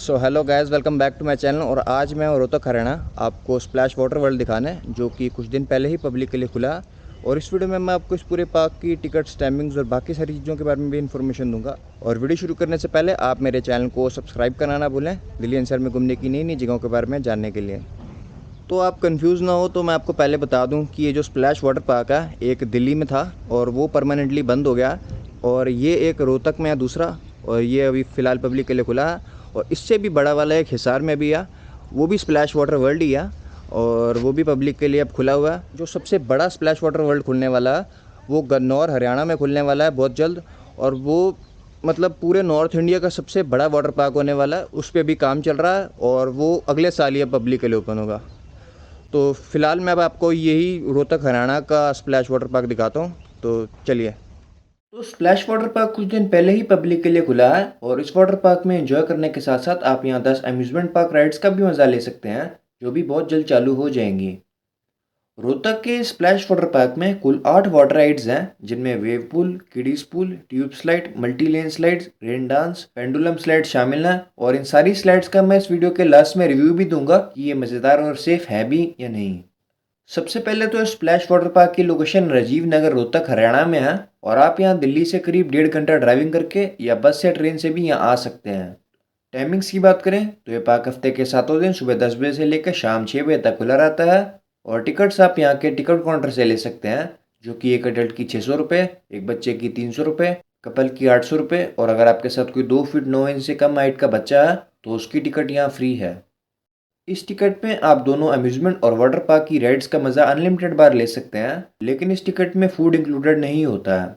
So hello guys, welcome back to my channel. और आज मैं रोहतक हरियाणा आपको स्प्लैश वाटर वर्ल्ड दिखाने, जो कि कुछ दिन पहले ही पब्लिक के लिए खुला। और इस वीडियो में मैं आपको इस पूरे पार्क की टिकट्स, टाइमिंग्स और बाकी सारी चीज़ों के बारे में भी इन्फॉर्मेशन दूंगा। और वीडियो शुरू करने से पहले आप मेरे चैनल को सब्सक्राइब करना ना भूलें, दिल्ली एनसीआर में घूमने की नई नई जगहों के बारे में जानने के लिए। तो आप कंफ्यूज ना हो तो मैं आपको पहले बता दूं कि ये जो स्प्लैश वाटर पार्क है, एक दिल्ली में था और वो परमानेंटली बंद हो गया। और ये एक रोहतक में है दूसरा, और ये अभी फ़िलहाल पब्लिक के लिए खुला है। और इससे भी बड़ा वाला एक हिसार में भी है, वो भी स्प्लैश वाटर वर्ल्ड ही है, और वो भी पब्लिक के लिए अब खुला हुआ है। जो सबसे बड़ा स्प्लैश वाटर वर्ल्ड खुलने वाला है वो गन्नौर हरियाणा में खुलने वाला है बहुत जल्द। और वो मतलब पूरे नॉर्थ इंडिया का सबसे बड़ा वाटर पार्क होने वाला है। उस पर भी काम चल रहा है और वो अगले साल ही अब पब्लिक के लिए ओपन होगा। तो फ़िलहाल मैं अब आपको यही रोहतक हरियाणा का स्प्लैश वाटर पार्क दिखाता हूँ, तो चलिए। तो स्प्लैश वाटर पार्क कुछ दिन पहले ही पब्लिक के लिए खुला है, और इस वाटर पार्क में एंजॉय करने के साथ साथ आप यहाँ 10 अम्यूज़मेंट पार्क राइड्स का भी मज़ा ले सकते हैं, जो भी बहुत जल्द चालू हो जाएंगी। रोहतक के स्प्लैश वाटर पार्क में कुल 8 वाटर राइड्स हैं, जिनमें wave pool, kiddies pool, tube slide, multi lane slides, rain dance, pendulum slide शामिल हैं। और इन सारी स्लाइड्स का मैं इस वीडियो के लास्ट में रिव्यू भी दूंगा कि ये मज़ेदार और सेफ है भी या नहीं। सबसे पहले तो स्प्लैश वाटर पार्क की लोकेशन राजीव नगर रोहतक हरियाणा में है, और आप यहाँ दिल्ली से करीब 1.5 घंटा ड्राइविंग करके या बस या ट्रेन से भी यहाँ आ सकते हैं। टाइमिंग्स की बात करें तो ये पार्क हफ्ते के 7 दिन सुबह 10 बजे से लेकर शाम 6 बजे तक खुला रहता है। और टिकट्स आप यहाँ के टिकट काउंटर से ले सकते हैं, जो कि एक अडल्ट की 600 रुपये, एक बच्चे की 300 रुपये, कपल की 800 रुपये, और अगर आपके साथ कोई 2 फीट 9 इंच से कम हाइट का बच्चा है तो उसकी टिकट यहाँ फ्री है। इस टिकट में आप दोनों अम्यूज़मेंट और वाटर पार्क की राइड्स का मज़ा अनलिमिटेड बार ले सकते हैं, लेकिन इस टिकट में फूड इंक्लूडेड नहीं होता है।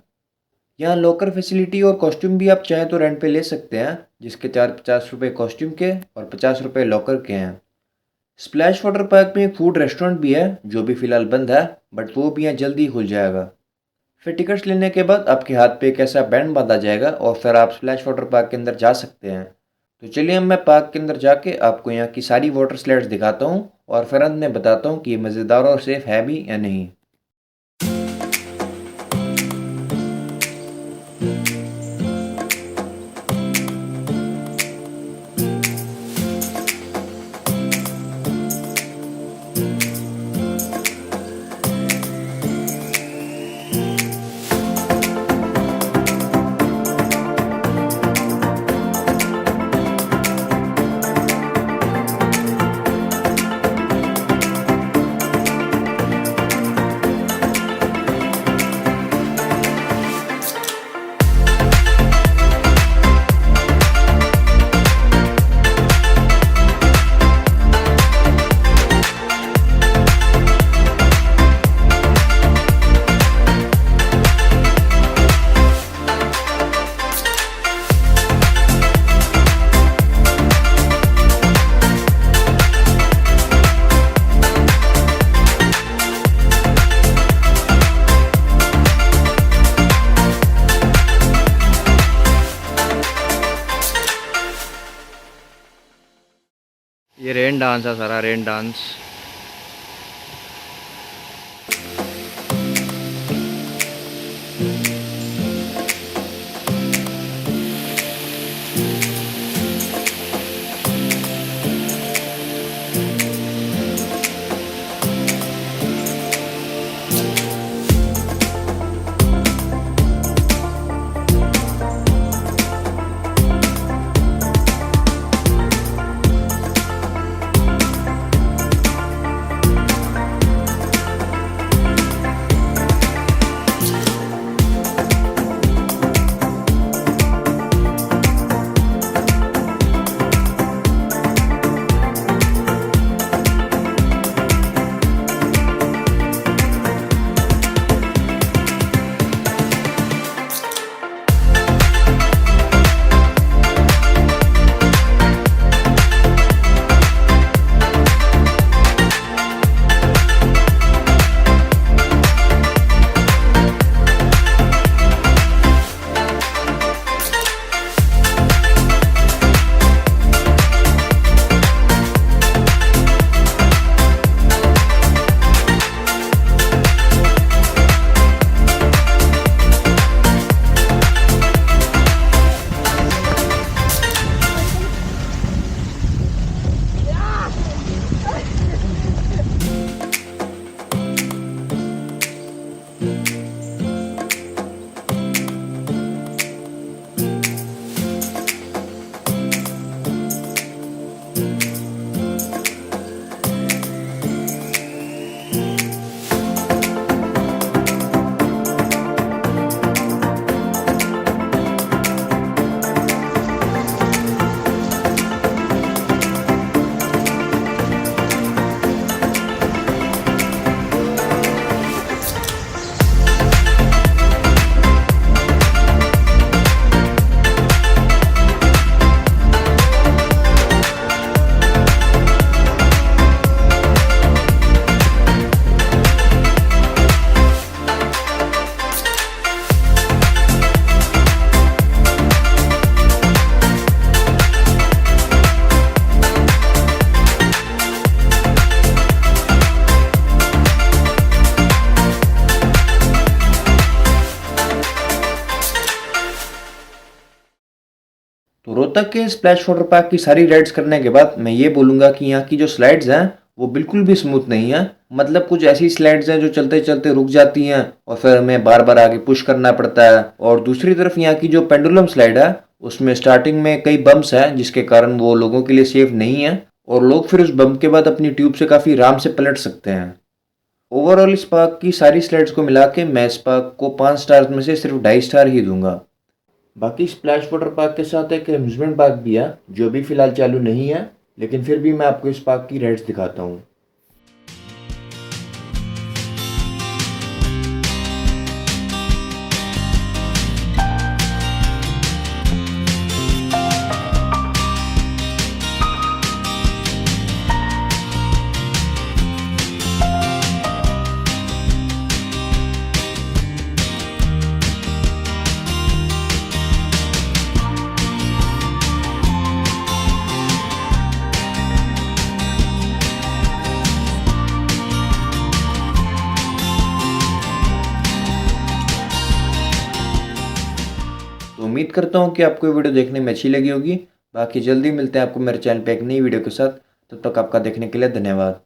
यहाँ लॉकर फैसिलिटी और कॉस्ट्यूम भी आप चाहें तो रेंट पे ले सकते हैं, जिसके चार्ज 50 रुपये कॉस्ट्यूम के और 50 रुपये लॉकर के हैं। स्प्लैश वाटर पार्क में एक फूड रेस्टोरेंट भी है, जो भी फ़िलहाल बंद है, बट वो भी यहाँ जल्दी खुल जाएगा। फिर टिकट्स लेने के बाद आपके हाथ पे एक ऐसा बैंड बांधा जाएगा और फिर आप स्प्लैश वाटर पार्क के अंदर जा सकते हैं। तो चलिए अब मैं पार्क के अंदर जाके आपको यहाँ की सारी वाटर स्लाइड्स दिखाता हूँ, और फिर अंत में बताता हूँ कि ये मज़ेदार और सेफ है भी या नहीं। ये रेन डांस है, सारा रेन डांस। तो रोहतक के स्प्लैश वाटर पार्क की सारी राइड्स करने के बाद मैं ये बोलूँगा कि यहाँ की जो स्लाइड्स हैं वो बिल्कुल भी स्मूथ नहीं है। मतलब कुछ ऐसी स्लाइड्स हैं जो चलते चलते रुक जाती हैं और फिर हमें बार बार आगे पुश करना पड़ता है। और दूसरी तरफ यहाँ की जो पेंडुलम स्लाइड है उसमें स्टार्टिंग में कई बम्प्स हैं जिसके कारण वो लोगों के लिए सेफ नहीं है और लोग फिर उस बम्प के बाद अपनी ट्यूब से काफ़ी आराम से पलट सकते हैं। ओवरऑल इस पार्क की सारी स्लाइड्स को मिला के मैं इस पार्क को 5 स्टार्स में से सिर्फ 2.5 स्टार ही दूंगा। बाकी स्प्लैश वाटर पार्क के साथ एक एम्यूजमेंट पार्क भी है जो भी फिलहाल चालू नहीं है, लेकिन फिर भी मैं आपको इस पार्क की राइड्स दिखाता हूँ। तो उम्मीद करता हूँ कि आपको ये वीडियो देखने में अच्छी लगी होगी। बाकी जल्दी मिलते हैं आपको मेरे चैनल पे एक नई वीडियो के साथ। तब तक आपका देखने के लिए धन्यवाद।